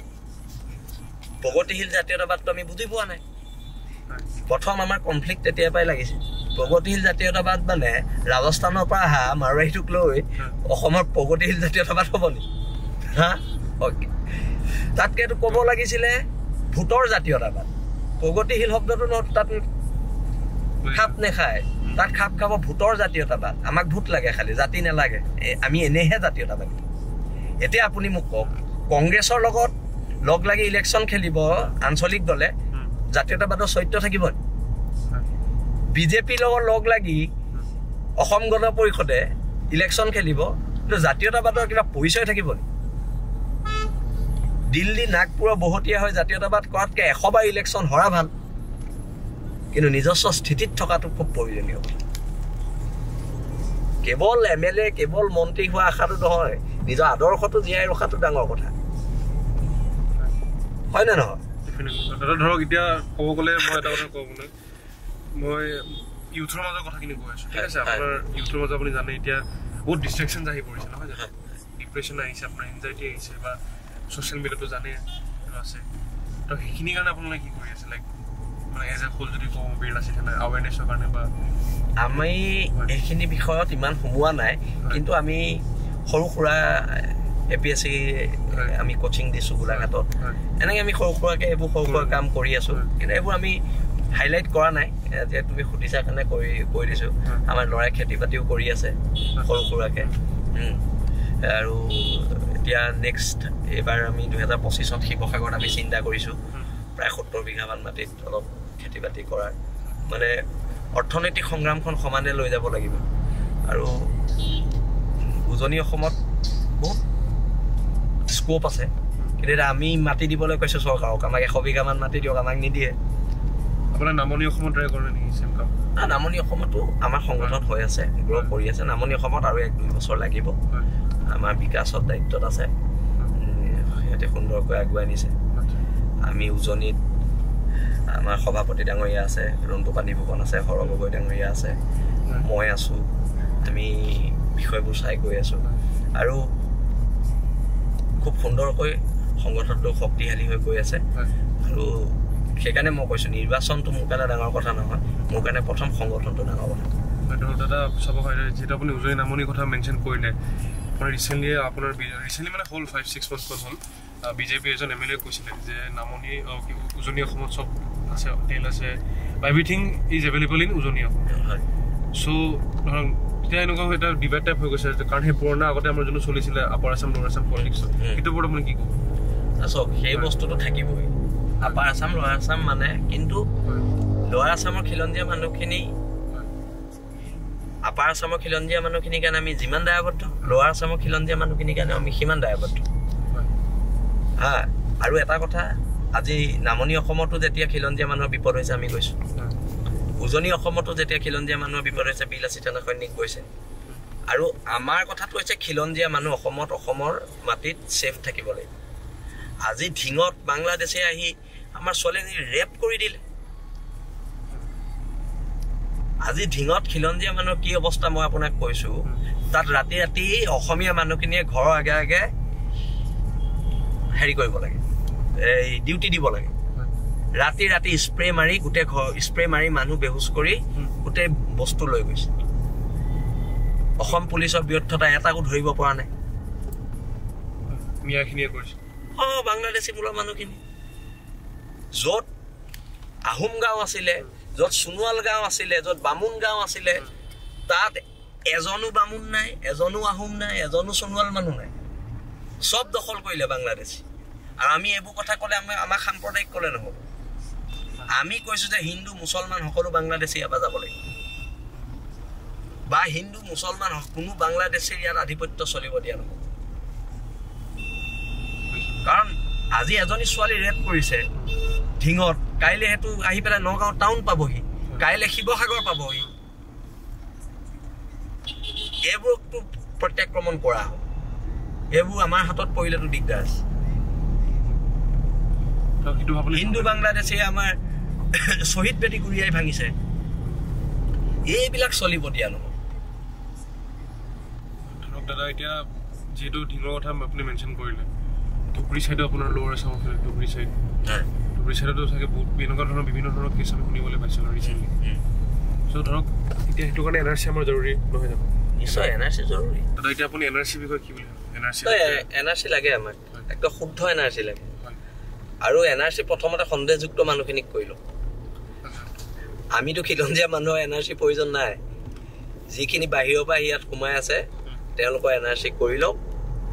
প্ৰগতিশীল জাতীয়তাবাদটো আমি বুজি পোৱা নাই প্ৰথম আমাৰ কনফ্লিক্ট তেতিয়াৰ পৰাই লাগিছে প্ৰগতিশীল জাতীয়তাবাদ মানে ৰাজস্থানৰ পৰা অহা মাৰোৱাৰীটোক লৈ অসমৰ প্ৰগতিশীল জাতীয়তাবাদ হ'ব নেকি হা তাতকে এইটো ক'ব লাগিছিলে ভোটৰ জাতীয়তাবাদ প্ৰগতিশীল শব্দটো তাত খাপ নেখায় তাত খাপ খাব ভোটৰ জাতীয়তাবাদ আমাক ভোট লাগে খালি জাতি নালাগে আমি এনেহে জাতীয়তাবাদী এতিয়া আপুনি মোক কওক কংগ্ৰেছৰ লগত লগ লাগি ইলেকশ্যন খেলিব আঞ্চলিক দলে জাতীয়তাবাদৰ চৰিত্ৰ থাকিব বিজেপিৰ লগত লগ লাগি অসম গণ পৰিষদে ইলেকশ্যন খেলিব কিন্তু জাতীয়তাবাদৰ কিবা পৰিচয় থাকিব দিল্লী নাগপুৰৰ বহতীয়া হৈ জাতীয়তাবাদ কৰাতকৈ 100 বাৰ ইলেকশ্যন হৰা ভাল কিন্তু নিজস্ব স্থিতিত থকাটো খুব প্ৰয়োজনীয় কেৱল MLA কেৱল মন্ত্ৰী হোৱা আশাটো নহয় নিজৰ আদৰ্শটো জীয়াই ৰখাটো ডাঙৰ কথা হয় নে নহয় ধৰক এতিয়া ক'ব গ'লে মই এটা কথা কওঁ মানে মই ইউথৰ মাজৰ কথাখিনি কৈ আছোঁ ঠিক আছে আপোনাৰ ইউথৰ মাজত আপুনি জানে এতিয়া বহুত ডিষ্ট্ৰেকশ্যন আহি পৰিছে নহয় জানো ডিপ্ৰেশ্যন আহিছে আপোনাৰ এনজাইটি আহিছে বা ছ'চিয়েল মিডিয়াটো জানে আছে তো সেইখিনিৰ কাৰণে আপোনালোকে কি কৰি আছে লাইক মানে এজ এ হোল যদি কওঁ বিল আছে আৱেৰনেছৰ কাৰণে বা আমি এইখিনি বিষয়ত ইমান সোমোৱা নাই কিন্তু আমি সৰু সুৰা APSC আমি কোচিং দিছোঁ গোলাঘাটত এনেকৈ আমি সৰু সুৰাকৈ এইবোৰ সৰু সুৰা কাম কৰি আছোঁ কিন্তু এইবোৰ আমি হাইলাইট কৰা নাই যে তুমি সুধিছা কাৰণে কৈ দিছোঁ আমাৰ ল'ৰাই খেতি বাতিও কৰি আছে সৰু সুৰাকৈ আৰু এতিয়া নেক্সট এইবাৰ আমি 2025ত শিৱসাগৰত আমি চিন্তা কৰিছোঁ প্ৰায় 70 বিঘামান মাটিত অলপ খেতি বাতি কৰাৰ মানে অৰ্থনৈতিক সংগ্ৰামখন সমানে লৈ যাব লাগিব আৰু উজনি অসমত বহুত স্কোপ আছে কিন্তু এতিয়া আমি মাটি দিবলৈ কৈছোঁ চৰকাৰক আমাক 100 বিঘামান মাটি দিয়ক আমাক নিদিয়ে আপোনাৰ নামনি অসমত ট্ৰাই কৰে নেকি চেম কাম নামনি অসমতো আমাৰ সংগঠন হৈ আছে গ্ৰ' কৰি আছে নামনি অসমত আৰু 1-2 বছৰ লাগিব আমাৰ বিকাশৰ দায়িত্বত আছে সিহঁতে সুন্দৰকৈ আগুৱাই নিছে আমি উজনিত আমাৰ সভাপতি ডাঙৰীয়া আছে ৰন্তু পানী ফুকন আছে হৰ গগৈ ডাঙৰীয়া আছে মই আছোঁ আমি বিষয়বোৰ চাই গৈ আছোঁ আৰু খুব সুন্দৰকৈ সংগঠনটো শক্তিশালী হৈ গৈ আছে আৰু সেইকাৰণে মই কৈছোঁ নিৰ্বাচনটো মোৰ কাৰণে ডাঙৰ কথা নহয় মোৰ কাৰণে প্ৰথম সংগঠনটো ডাঙৰ কথা দাদা চাব হয় যিহেতু আপুনি উজনি নামনিৰ কথা মেনশ্যন কৰিলে আপোনাৰ ৰিচেণ্টলি মানে হ'ল 5-6 বছৰ হ'ল বিজেপি এজন MLA কৈছিলে যে নামনি উজনি অসমত চব আছে তেল আছে বা এভৰিথিং ইজ এভেইলেবল ইন উজনি অসম চ' ধৰক এতিয়া এনেকুৱা এটা ডিবেট টাইপ হৈ গৈছে কাৰণ সেই পুৰণা আগতে আমাৰ যোনটো চলিছিলে আপাৰ আছাম লোৱাৰ আছাম পলিটিক্সত সেইটো ওপৰত আপুনি কি ক'ব চাওক সেই বস্তুটো থাকিবই আপাৰ আছাম লোৱাৰ আছাম মানে কিন্তু লোৱাৰ আছামৰ খিলঞ্জীয়া মানুহখিনি আপাৰ আছামৰ খিলঞ্জীয়া মানুহখিনিৰ কাৰণে আমি যিমান দায়বদ্ধ লোৱাৰ আছামৰ খিলঞ্জীয়া মানুহখিনিৰ কাৰণে আমি সিমান দায়বদ্ধ হা আৰু এটা কথা আজি নামনি অসমতো যেতিয়া খিলঞ্জীয়া মানুহৰ বিপদ হৈছে আমি গৈছোঁ উজনি অসমতো যেতিয়া খিলঞ্জীয়া মানুহৰ বিপদ হৈছে বিলাসী থানা সৈনিক গৈছে আৰু আমাৰ কথাটো হৈছে খিলঞ্জীয়া মানুহ অসমত অসমৰ মাটিত ছেফ থাকিব লাগিব আজি ঢিঙত বাংলাদেশে আহি আমাৰ ছোৱালীজনী ৰেপ কৰি দিলে আজি ঢিঙত খিলঞ্জীয়া মানুহৰ কি অৱস্থা মই আপোনাক কৈছোঁ তাত ৰাতি ৰাতি অসমীয়া মানুহখিনিয়ে ঘৰৰ আগে আগে হেৰি কৰিব লাগে এই ডিউটি দিব লাগে ৰাতি ৰাতি স্প্ৰে মাৰি গোটেই ঘৰ স্প্ৰে মাৰি মানুহ বেহুচ কৰি গোটেই বস্তু লৈ গৈছে অসম পুলিচৰ ব্যৰ্থতা এটাকো ধৰিব পৰা নাই মিয়াখিনিয়ে কৰিছে বাংলাদেশী মূলৰ মানুহখিনি য'ত আহোম গাঁও আছিলে য'ত সোণোৱাল গাঁও আছিলে য'ত বামুণ গাঁও আছিলে তাত এজনো বামুণ নাই এজনো আহোম নাই এজনো সোণোৱাল মানুহ নাই সব দখল কৰিলে বাংলাদেশী আৰু আমি এইবোৰ কথা ক'লে আমাক সাম্প্ৰদায়িক ক'লে নহ'ব আমি কৈছোঁ যে হিন্দু মুছলমান সকলো বাংলাদেশী এবাৰ যাব লাগিব বা হিন্দু মুছলমান কোনো বাংলাদেশীৰ ইয়াত আধিপত্য চলিব দিয়া নহ'ব আজি এজনী ছোৱালী ৰেপ কৰিছে ঢিঙত, কাইলৈ সেইটো আহি পেলাই নগাঁও টাউন পাবহি, কাইলৈ শিৱসাগৰ পাবহি। এইবোৰকতো প্ৰত্যাক্ৰমণ কৰা হয়, এইবোৰ আমাৰ হাতত পৰিলেতো দিগদাৰ আছে। হিন্দু বাংলাদেশে আমাৰ শ্বহীদ বেদী গুৰিয়াই ভাঙিছে, এইবিলাক চলিব দিয়া নহয়। ধৰক দাদা এতিয়া যিহেতু ঢিঙৰ কথা আপুনি মেনশ্যন কৰিলে, ধুবুৰী চাইডো আপোনাৰ ল'ৱাৰ আছামৰ ফালে ধুবুৰী চাইডতো চাগে বহুত এনেকুৱা ধৰণৰ বিভিন্ন ধৰণৰ কেছ আমি শুনিবলৈ পাইছিলোঁ ৰিচেণ্টলি। চ' ধৰক এতিয়া সেইটো কাৰণে NRC আমাৰ জৰুৰী নহয় জানো? নিশ্চয় NRC জৰুৰী। দাদা এতিয়া আপুনি NRC বিষয়ে কি বুলি NRC লাগে আমাক, একদম শুদ্ধ NRC লাগে। আৰু NRC প্ৰথমতে সন্দেহযুক্ত মানুহখিনিক কৰিলোঁ। আমিতো খিলঞ্জীয়া মানুহৰ NRC প্ৰয়োজন নাই, যিখিনি বাহিৰৰ পৰা ইয়াত সোমাই আছে তেওঁলোকৰ NRC কৰি লওক,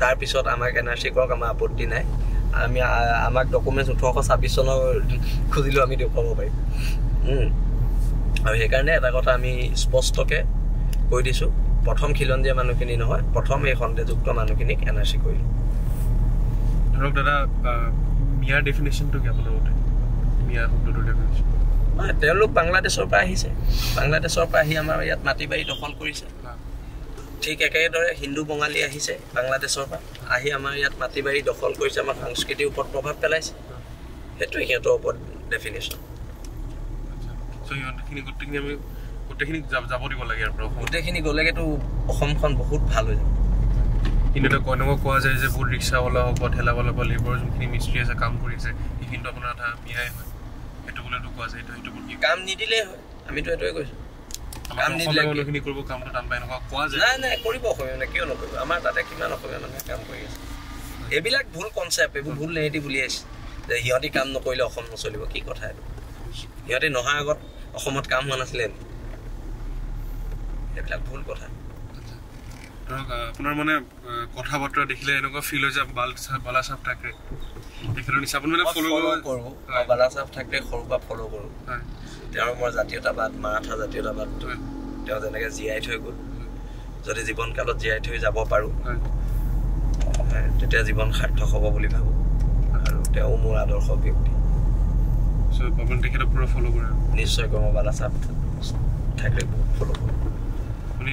তাৰপিছত আমাক NRC কৰক, আমাৰ আপত্তি নাই। আমাক ডকুমেণ্টছ 1826 চনৰ খুজিলেও আমি দেখুৱাব পাৰিম। আৰু সেইকাৰণে এটা কথা আমি স্পষ্টকৈ কৈ দিছোঁ, প্ৰথম খিলঞ্জীয়া মানুহখিনি নহয়, প্ৰথম এই সন্দেহযুক্ত মানুহখিনিক NRC কৰিলোঁ। ধৰক দাদা মিয়াৰ ডেফিনেশ্যনটো কি আপোনাৰ মতে? মিয়া শব্দটোৰ ডেফিনেশ্যন? তেওঁলোক বাংলাদেশৰ পৰা আহিছে, বাংলাদেশৰ পৰা আহি আমাৰ ইয়াত মাটি বাৰী দখল কৰিছে। ঠিক একেদৰে হিন্দু বঙালী আহিছে বাংলাদেশৰ পৰা, আহি আমাৰ ইয়াত মাটি বাৰী দখল কৰিছে, আমাৰ সংস্কৃতিৰ ওপৰত প্ৰভাৱ পেলাইছে। সেইটোৱে সিহঁতৰ ওপৰত ডেফিনেশ্যন। গোটেইখিনি যাব দিব লাগে ইয়াৰ পৰা, গোটেইখিনি গ'লেগেতো অসমখন বহুত ভাল হৈ যাব। কিন্তু এটা এনেকুৱা কোৱা যায় যে বহুত ৰিক্সাৱালা হওক বা ঠেলাৱালা বা লেবাৰৰ যোনখিনি মিস্ত্ৰী আছে কাম কৰিছে সেইখিনিতো আপোনাৰ এটা মিয়াই হয়, সেইটো বোলেতো কোৱা যায়। সেইটো কাম নিদিলেই হয়, আমিতো সেইটোৱে কৈছোঁ। কাম নিদিলে মানুহখিনি কৰিব, কামটো টান পায় এনেকুৱা কোৱা যায়। নাই কৰিব অসমীয়া মানুহে, কিয় নকৰিব? আমাৰ তাতে কিমান অসমীয়া মানুহে কাম কৰি আছে। এইবিলাক ভুল কনচেপ্ট, এইবোৰ ভুল নেগেটিভ উলিয়াইছে যে সিহঁতি কাম নকৰিলে অসম নচলিব। কি কথা এইটো? সিহঁতি নহাৰ আগত অসমত কাম হোৱা নাছিলে, এইবিলাক ভুল কথা। ধৰক আপোনাৰ মানে কথা বতৰা দেখিলে এনেকুৱা ফিল হয় যে বালাচাহেব ঠাকৰে তেখেতৰ নিচিনা আপুনি মানে ফ'ল' কৰোঁ। বালাচাহেব ঠাকৰে সৰুৰ পৰা ফ'ল' কৰোঁ। তেওঁৰ মই জাতীয়তাবাদ, মাৰাঠা জাতীয়তাবাদ তেওঁ যেনেকৈ জীয়াই থৈ গ'ল, যদি জীৱনকালত জীয়াই থৈ যাব পাৰোঁ তেতিয়া জীৱন সাৰ্থক হ'ব বুলি ভাবোঁ। আৰু তেওঁ মোৰ আদৰ্শ ব্যক্তি। আপুনি তেখেতক পুৰা ফ'ল' কৰে? নিশ্চয় কৰোঁ, মই বালাচাহেব ঠাকৰে বহুত ফ'ল' কৰোঁ। আপুনি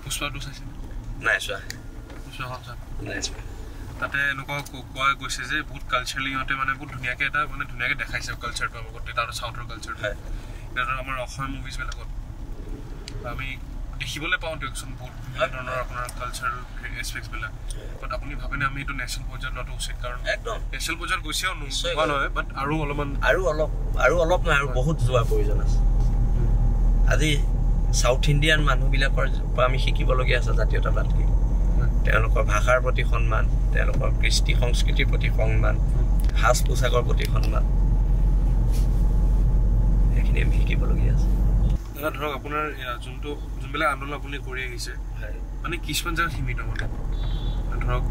পুষ্পাটো চাইছে? নাই চোৱা। নাই চোৱা। তাতে এনেকুৱা কোৱা গৈছে যে বহুত কালচাৰেলি সিহঁতে মানে বহুত ধুনীয়াকৈ এটা মানে ধুনীয়াকৈ দেখাইছে কালচাৰটো আমাৰ গোটেই তাৰ চাউথৰ কালচাৰটো। এতিয়া আমাৰ অসম মুভিজবিলাকত আমি দেখিবলৈ পাওঁ দিয়কচোন বহুত বিভিন্ন ধৰণৰ আপোনাৰ কালচাৰেল এছপেক্টছবিলাক, বাট আপুনি ভাবেনে আমি এইটো নেশ্যনেল পৰ্যায়ত লোৱাটো উচিত? কাৰণ একদম নেশ্যনেল পৰ্যায়ত গৈছেও নোহোৱা নহয়, বাট আৰু অলপমান আৰু অলপ নহয়, আৰু বহুত যোৱাৰ প্ৰয়োজন আছে। আজি চাউথ ইণ্ডিয়ান মানুহবিলাকৰ পৰা আমি শিকিবলগীয়া আছে জাতীয়তাবাদ কি, তেওঁলোকৰ ভাষাৰ প্ৰতি সন্মান, তেওঁলোকৰ কৃষ্টি সংস্কৃতিৰ প্ৰতি সন্মান, সাজ পোছাকৰ প্ৰতি সন্মান, সেইখিনি আমি শিকিবলগীয়া আছে। দাদা ধৰক আপোনাৰ যোনবিলাক আন্দোলন আপুনি কৰি আহিছে মানে কিছুমান জেগাত সীমিত, মানে ধৰক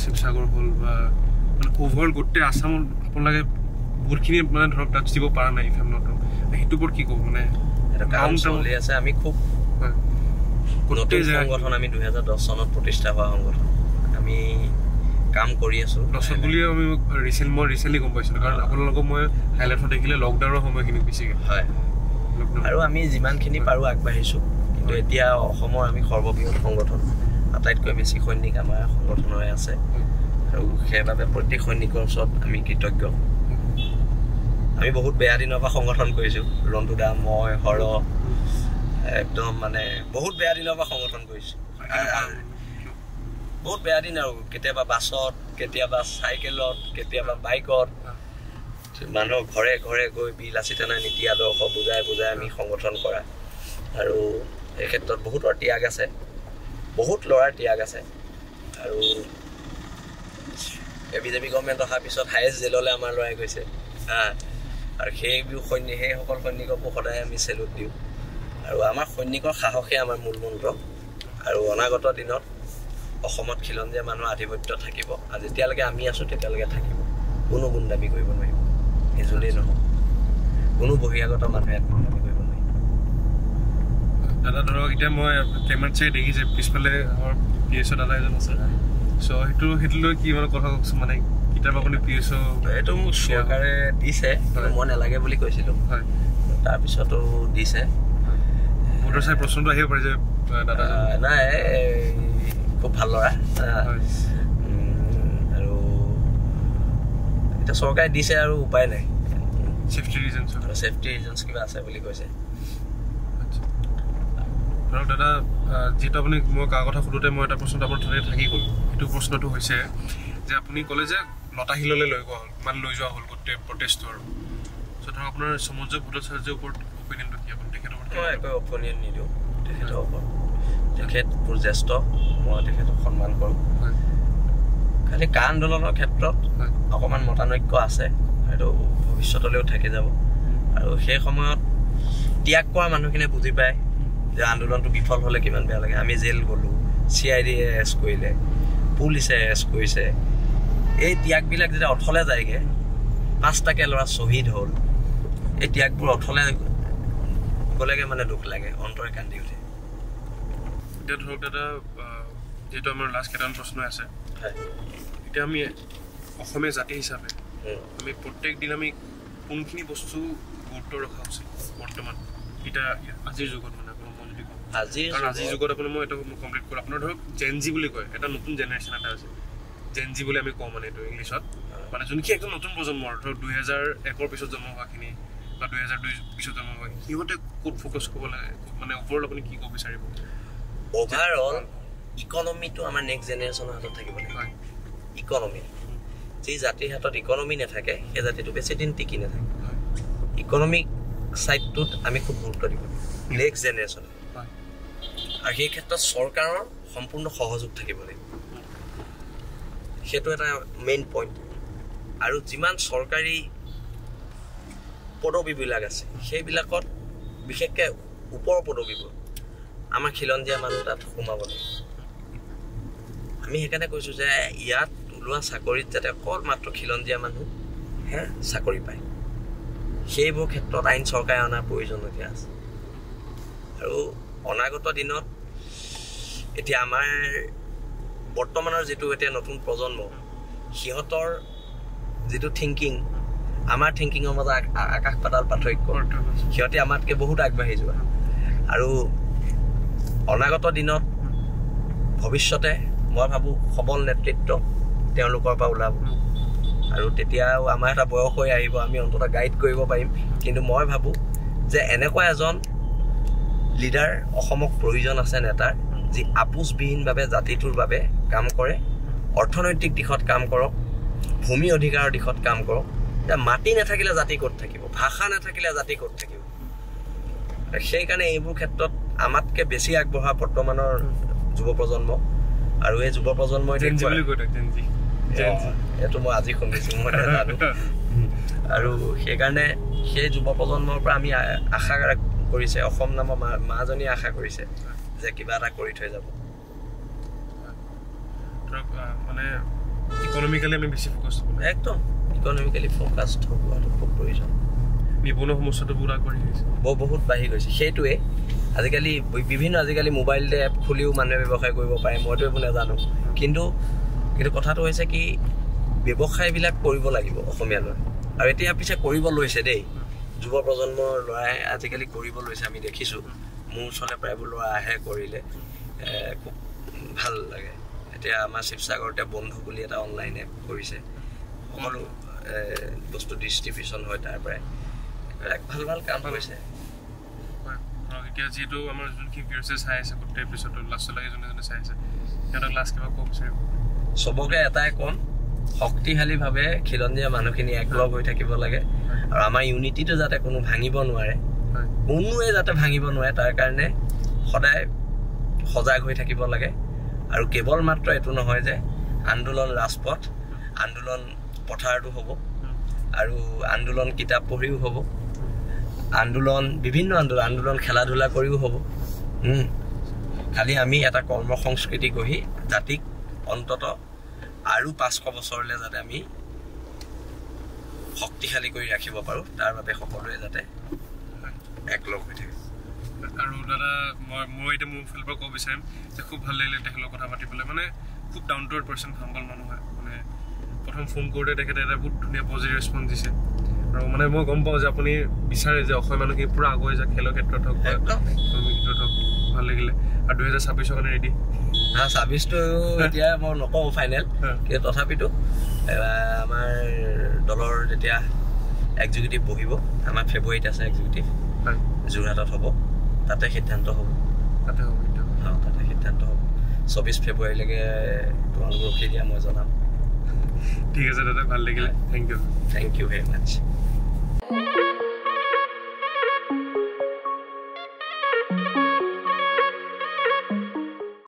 শিৱসাগৰ হ'ল বা মানে অভাৰঅল গোটেই আছামত আপোনালোকে বহুতখিনি মানে ধৰক টাচ দিব পৰা নাই ইফ আই এম নট ৰং, সেইটোৰ ওপৰত কি ক'ব? মানে কাম চলি আছে। আমি খুব নতুন সংগঠন, আমি 2010 চনত প্ৰতিষ্ঠা হোৱা সংগঠন, আমি কাম কৰি আছোঁ। লছত বুলিও আমি মই ৰিচেণ্টলি গম পাইছিলোঁ, কাৰণ আপোনালোকক মই হাইলাইটত দেখিলে লকডাউনৰ সময়খিনি বেছিকৈ হয়। আৰু আমি যিমানখিনি পাৰোঁ আগবাঢ়িছোঁ, কিন্তু এতিয়া অসমৰ আমি সৰ্ববৃহৎ সংগঠন, আটাইতকৈ বেছি সৈনিক আমাৰ সংগঠনৰে আছে, আৰু সেইবাবে প্ৰত্যেক সৈনিকৰ ওচৰত আমি কৃতজ্ঞ। আমি বহুত বেয়া দিনৰ পৰা সংগঠন কৰিছোঁ, ৰন্টুদা, মই, হৰ, একদম মানে বহুত বেয়া দিনৰ পৰা সংগঠন কৰিছোঁ। বহুত বেয়া দিন, আৰু কেতিয়াবা বাছত, কেতিয়াবা চাইকেলত, কেতিয়াবা বাইকত, মানুহৰ ঘৰে ঘৰে গৈ বিলাচী থানাৰ নীতি আদৰ্শ বুজাই আমি সংগঠন কৰা। আৰু এই ক্ষেত্ৰত বহুতৰ ত্যাগ আছে, বহুত ল'ৰাৰ ত্যাগ আছে। আৰু বিজেপি গভৰ্ণমেণ্ট অহাৰ পিছত হায়েষ্ট জেললৈ আমাৰ ল'ৰাই গৈছে। আৰু সেইসকল সৈনিককো সদায় আমি চেলুট দিওঁ। আৰু আমাৰ সৈনিকৰ সাহসে আমাৰ মূল মন্ত্ৰ। আৰু অনাগত দিনত অসমত খিলঞ্জীয়া মানুহৰ আধিপত্য থাকিব, আৰু যেতিয়ালৈকে আমি আছোঁ তেতিয়ালৈকে থাকিব। কোনো গুণ দাবী কৰিব নোৱাৰিব, নিজুলেই নহ'ব, কোনো বহিৰাগত মানুহে গুণ দাবী কৰিব নোৱাৰিব। দাদা ধৰক এতিয়া মই কেমেৰাত চাই দেখিছে পিছফালে আমাৰ PSO দাদা এজন আছে, চ' সেইটো লৈ কি মানে কথা কওকচোন, মানে কি কিতাপ আপুনি PSO এইটো মোক চৰকাৰে দিছে মই নালাগে বুলি কৈছিলোঁ তাৰপিছতো দিছে মোৰ চাই প্ৰশ্নটো আহিব পাৰে যে দাদা নাই খুব ভাল ল'ৰা আৰু এতিয়া চৰকাৰে দিছে আৰু উপায় নাই চেফটি ৰিজনছ কিবা আছে বুলি কৈছে ধৰক দাদা যিটো আপুনি মই কাৰ কথা সোধোতে মই এটা প্ৰশ্নটো আপোনাৰ তাতে থাকি গ'ল সেইটো প্ৰশ্নটো হৈছে যে আপুনি ক'লে যে লতাশিললৈ লৈ যোৱা হ'ল গোটেই প্ৰটেষ্টটো আৰু চ' ধৰক আপোনাৰ সমুদ্ৰ ভট্টাচাৰ্যৰ ওপৰত অপিনিয়নটো কি আপুনি তেখেতৰ ওপৰত মই একো অপিনিয়ন নিদিওঁ তেখেতৰ ওপৰত তেখেত মোৰ জ্যেষ্ঠ মই তেখেতক সন্মান কৰোঁ খালি কা আন্দোলনৰ ক্ষেত্ৰত অকণমান মতানৈক্য আছে সেইটো ভৱিষ্যতলৈও থাকি যাব আৰু সেই সময়ত ত্যাগ কৰা মানুহখিনিয়ে বুজি পায় যে আন্দোলনটো বিফল হ'লে কিমান বেয়া লাগে আমি জেল গ'লোঁ CID এৰেষ্ট কৰিলে পুলিচে এৰেষ্ট কৰিছে এই ত্যাগবিলাক যেতিয়া অথলে যায়গৈ 5টাকৈ ল'ৰা শ্বহীদ হ'ল এই ত্যাগবোৰ অথলে গ'লেগৈ মানে দুখ লাগে অন্তৰে কান্দি উঠে এতিয়া ধৰক দাদা যিহেতু আমাৰ লাষ্ট কেইটামান প্ৰশ্ন আছে এতিয়া আমি অসমীয়া জাতি হিচাপে আমি প্ৰত্যেক দিন আমি কোনখিনি বস্তু গুৰুত্ব ৰখা উচিত বৰ্তমান এতিয়া আজিৰ যুগত মানে মই যদি কওঁ আজিৰ যুগত আপুনি মই এইটো কমপ্লিট কৰোঁ আপোনাৰ ধৰক জেনজি বুলি কয় এটা নতুন জেনেৰেশ্যন এটা আছে জেনজি বুলি আমি কওঁ মানে এইটো ইংলিছত মানে যোনখিনি একদম নতুন প্ৰজন্মৰ ধৰক 2001 পিছত জন্ম হোৱাখিনি বা 2002 পিছত জন্ম হোৱা সিহঁতে ক'ত ফ'কাছ কৰিব লাগে মানে ওপৰত আপুনি কি ক'ব বিচাৰিব অভাৰঅল ইকনমিটো আমাৰ নেক্সট জেনেৰেশ্যনৰ হাতত থাকিব লাগে ইকনমি যি জাতিৰ হাতত ইকনমি নাথাকে সেই জাতিটো বেছি দিন টিকি নাথাকে ইকনমিক ছাইডটোত আমি খুব গুৰুত্ব দিব নেক্সট জেনেৰেশ্যন আৰু সেই ক্ষেত্ৰত চৰকাৰৰ সম্পূৰ্ণ সহযোগ থাকিব লাগিব সেইটো এটা মেইন পইণ্ট আৰু যিমান চৰকাৰী পদবীবিলাক আছে সেইবিলাকত বিশেষকৈ ওপৰৰ পদবীবোৰ আমাৰ খিলঞ্জীয়া মানুহ তাত সোমাব লাগিব আমি সেইকাৰণে কৈছোঁ যে ইয়াত ওলোৱা চাকৰিত যাতে অকল মাত্ৰ খিলঞ্জীয়া মানুহে চাকৰি পায় সেইবোৰ ক্ষেত্ৰত আইন চৰকাৰে অনাৰ প্ৰয়োজনীয়তা আছে আৰু অনাগত দিনত এতিয়া আমাৰ বৰ্তমানৰ যিটো এতিয়া নতুন প্ৰজন্ম সিহঁতৰ যিটো থিংকিং আমাৰ থিংকিঙৰ মাজত আকাশ পাতাল পাৰ্থক্য সিহঁতে আমাতকৈ বহুত আগবাঢ়ি যোৱা আৰু অনাগত দিনত ভৱিষ্যতে মই ভাবোঁ সবল নেতৃত্ব তেওঁলোকৰ পৰা ওলাব আৰু তেতিয়াও আমাৰ এটা বয়স হৈ আহিব আমি অন্ততঃ গাইড কৰিব পাৰিম কিন্তু মই ভাবোঁ যে এনেকুৱা এজন লিডাৰ অসমক প্ৰয়োজন আছে নেতাৰ যি আপোচবিহীনভাৱে জাতিটোৰ বাবে কাম কৰে অৰ্থনৈতিক দিশত কাম কৰক ভূমি অধিকাৰৰ দিশত কাম কৰক এতিয়া মাটি নাথাকিলে জাতি ক'ত থাকিব ভাষা নাথাকিলে জাতি ক'ত থাকিব সেইকাৰণে এইবোৰ ক্ষেত্ৰত আমাতকৈ বেছি আগবঢ়া বৰ্তমানৰ যুৱ প্ৰজন্ম আৰু এই যুৱ প্ৰজন্মই এইটো মই আজি শুনিছোঁ মই নাজানো আৰু সেইকাৰণে সেই যুৱ প্ৰজন্মৰ পৰা আমি আশা কৰিছে অসম নামৰ মাজনীয়ে আশা কৰিছে যে কিবা এটা কৰি থৈ যাব মানে ইকনমিকেলি আমি বেছি ফ'কাছ হ'ব একদম ইকনমিকেলি ফ'কাছড হোৱাটো খুব প্ৰয়োজন নিবনুৱা সমস্যাটো বহুত আগবাঢ়ি গৈছে বহুত বাঢ়ি গৈছে সেইটোৱে আজিকালি বিভিন্ন আজিকালি মোবাইলতে এপ খুলিও মানুহে ব্যৱসায় কৰিব পাৰে মইতো এইবোৰ নাজানো কিন্তু কথাটো হৈছে কি ব্যৱসায়বিলাক কৰিব লাগিব অসমীয়া ল'ৰাই আৰু এতিয়া পিছে কৰিব লৈছে দেই যুৱ প্ৰজন্মৰ ল'ৰাই আজিকালি কৰিব লৈছে আমি দেখিছোঁ মোৰ ওচৰলৈ প্ৰায়বোৰ ল'ৰা আহে কৰিলে খুব ভাল লাগে এতিয়া আমাৰ শিৱসাগৰতে বন্ধু বুলি এটা অনলাইন এপ কৰিছে সকলো বস্তু ডিষ্ট্ৰিবিউশ্যন হয় তাৰ পৰাই ভাল কাম কৰিছে এতিয়া যিহেতু আমাৰ যোনখিনি ভিউৰ্ছে চাই আছে গোটেই এপিছ'ডটো লাষ্টলৈকে যোনে চাই আছে সিহঁতক লাষ্ট কিবা ক'ব বিচাৰিব চবকে এটাই ক'ম শক্তিশালীভাৱে খিলঞ্জীয়া মানুহখিনি একলগ হৈ থাকিব লাগে আৰু আমাৰ ইউনিটিটো যাতে কোনো ভাঙিব নোৱাৰে কোনোৱে যাতে ভাঙিব নোৱাৰে তাৰ কাৰণে সদায় সজাগ হৈ থাকিব লাগে আৰু কেৱল মাত্ৰ এইটো নহয় যে আন্দোলন ৰাজপথ আন্দোলন পথাৰটো হ'ব আৰু আন্দোলন কিতাপ পঢ়িও হ'ব আন্দোলন বিভিন্ন আন্দোলন খেলা ধূলা কৰিও হ'ব খালি আমি এটা কৰ্ম সংস্কৃতি গঢ়ি জাতিক অন্ততঃ আৰু 500 বছৰলৈ যাতে আমি শক্তিশালী কৰি ৰাখিব পাৰোঁ তাৰ বাবে সকলোৱে যাতে একলগ হৈ থাকে আৰু দাদা মই এতিয়া মোৰ ফালৰ পৰা ক'ব বিচাৰিম যে খুব ভাল লাগিলে তেখেতৰ কথা পাতিবলৈ মানে খুব ডাউন টু আৰ্থ পাৰ্চন হাম্বল মানুহ হয় মানে প্ৰথম ফোন কৰোঁতে তেখেতে এটা বহুত ধুনীয়া পজিটিভ ৰেছপঞ্চ দিছে আৰু মানে মই গম পাওঁ যে আপুনি বিচাৰে যে অসমীয়া মানুহখিনি পূৰা আগুৱাই যায় খেলৰ ক্ষেত্ৰত হওক ক্ষেত্ৰত হওক ভাল লাগিলে আৰু 2026 কাৰণে ৰেডি 26টো এতিয়া মই নকওঁ ফাইনেল কিন্তু তথাপিতো আমাৰ দলৰ যেতিয়া এক্সিকিউটিভ বহিব আমাৰ ফেব্ৰুৱাৰীত আছে এক্সিকিউটিভ যোৰহাটত হ'ব তাতে সিদ্ধান্ত হ'ব তাতে সিদ্ধান্ত হ'ব 24 ফেব্ৰুৱাৰীলৈকে তোমালোক ৰখি দিয়া মই জনাম ঠিক আছে দাদা ভাল লাগিলে থেংক ইউ ভেৰি মাছ